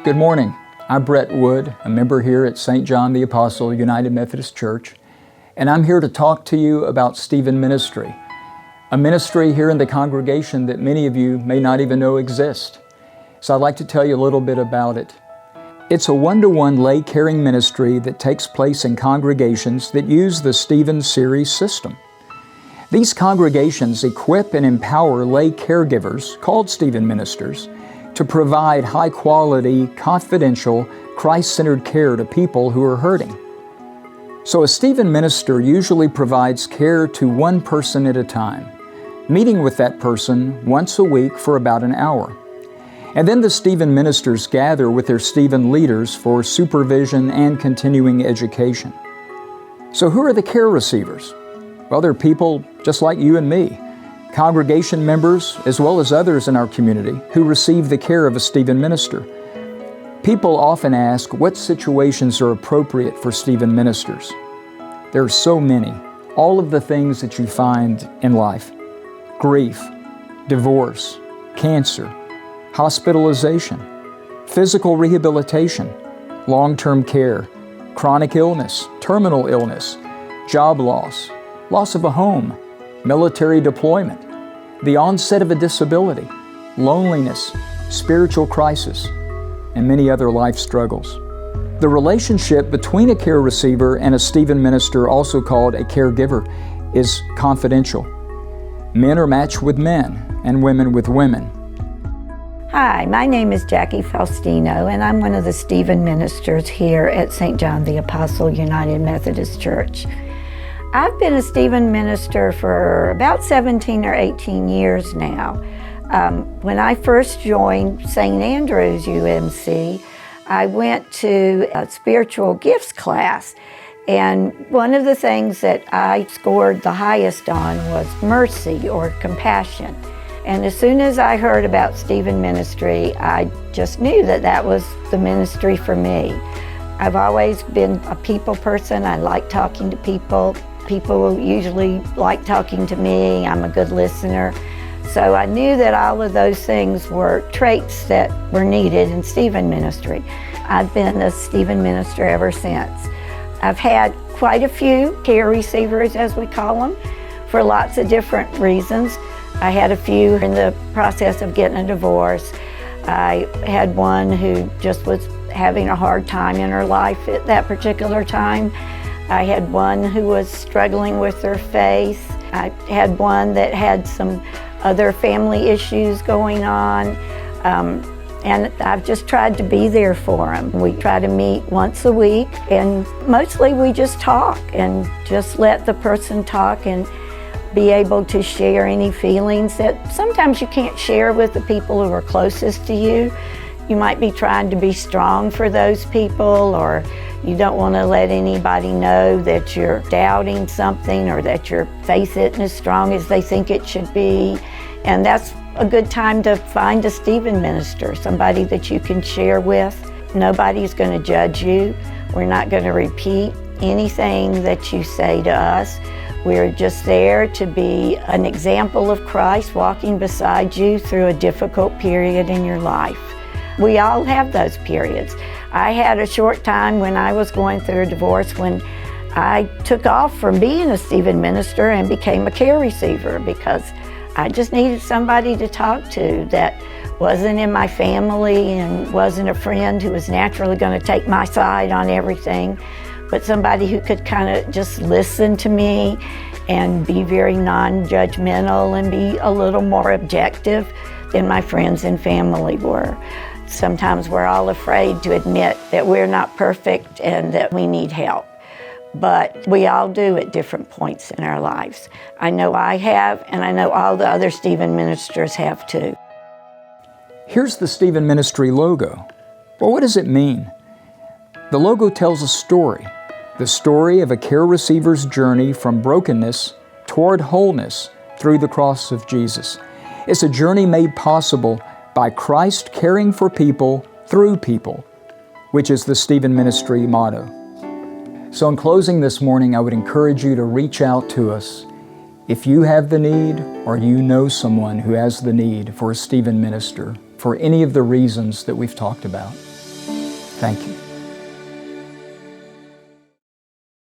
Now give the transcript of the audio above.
Good morning. I'm Brett Wood, a member here at St. John the Apostle United Methodist Church, and I'm here to talk to you about Stephen Ministry, a ministry here in the congregation that many of you may not even know exists. So I'd like to tell you a little bit about it. It's a one-to-one lay caring ministry that takes place in congregations that use the Stephen Series system. These congregations equip and empower lay caregivers, called Stephen ministers, to provide high-quality, confidential, Christ-centered care to people who are hurting. So a Stephen minister usually provides care to one person at a time, meeting with that person once a week for about an hour. And then the Stephen ministers gather with their Stephen leaders for supervision and continuing education. So who are the care receivers? Well, they're people just like you and me, congregation members as well as others in our community who receive the care of a Stephen minister. People often ask what situations are appropriate for Stephen ministers. There are so many, all of the things that you find in life: grief, divorce, cancer, hospitalization, physical rehabilitation, long-term care, chronic illness, terminal illness, job loss, loss of a home, military deployment, the onset of a disability, loneliness, spiritual crisis, and many other life struggles. The relationship between a care receiver and a Stephen minister, also called a caregiver, is confidential. Men are matched with men and women with women. Hi, my name is Jackie Faustino, and I'm one of the Stephen ministers here at St. John the Apostle United Methodist Church. I've been a Stephen minister for about 17 or 18 years now. When I first joined St. Andrew's UMC, I went to a spiritual gifts class, and one of the things that I scored the highest on was mercy or compassion. And as soon as I heard about Stephen ministry, I just knew that that was the ministry for me. I've always been a people person. I like talking to people. People usually like talking to me. I'm a good listener. So I knew that all of those things were traits that were needed in Stephen ministry. I've been a Stephen minister ever since. I've had quite a few care receivers, as we call them, for lots of different reasons. I had a few in the process of getting a divorce. I had one who just was having a hard time in her life at that particular time. I had one who was struggling with her faith. I had one that had some other family issues going on. And I've just tried to be there for them. We try to meet once a week, and mostly we just talk and just let the person talk and be able to share any feelings that sometimes you can't share with the people who are closest to you. You might be trying to be strong for those people, or you don't want to let anybody know that you're doubting something or that your faith isn't as strong as they think it should be. And that's a good time to find a Stephen minister, somebody that you can share with. Nobody's going to judge you. We're not going to repeat anything that you say to us. We're just there to be an example of Christ walking beside you through a difficult period in your life. We all have those periods. I had a short time when I was going through a divorce when I took off from being a Stephen minister and became a care receiver because I just needed somebody to talk to that wasn't in my family and wasn't a friend who was naturally going to take my side on everything, but somebody who could kind of just listen to me and be very non-judgmental and be a little more objective than my friends and family were. Sometimes we're all afraid to admit that we're not perfect and that we need help. But we all do at different points in our lives. I know I have, and I know all the other Stephen ministers have too. Here's the Stephen Ministry logo. Well, what does it mean? The logo tells a story, the story of a care receiver's journey from brokenness toward wholeness through the cross of Jesus. It's a journey made possible by Christ caring for people through people, which is the Stephen Ministry motto. So in closing this morning, I would encourage you to reach out to us if you have the need or you know someone who has the need for a Stephen minister for any of the reasons that we've talked about. Thank you.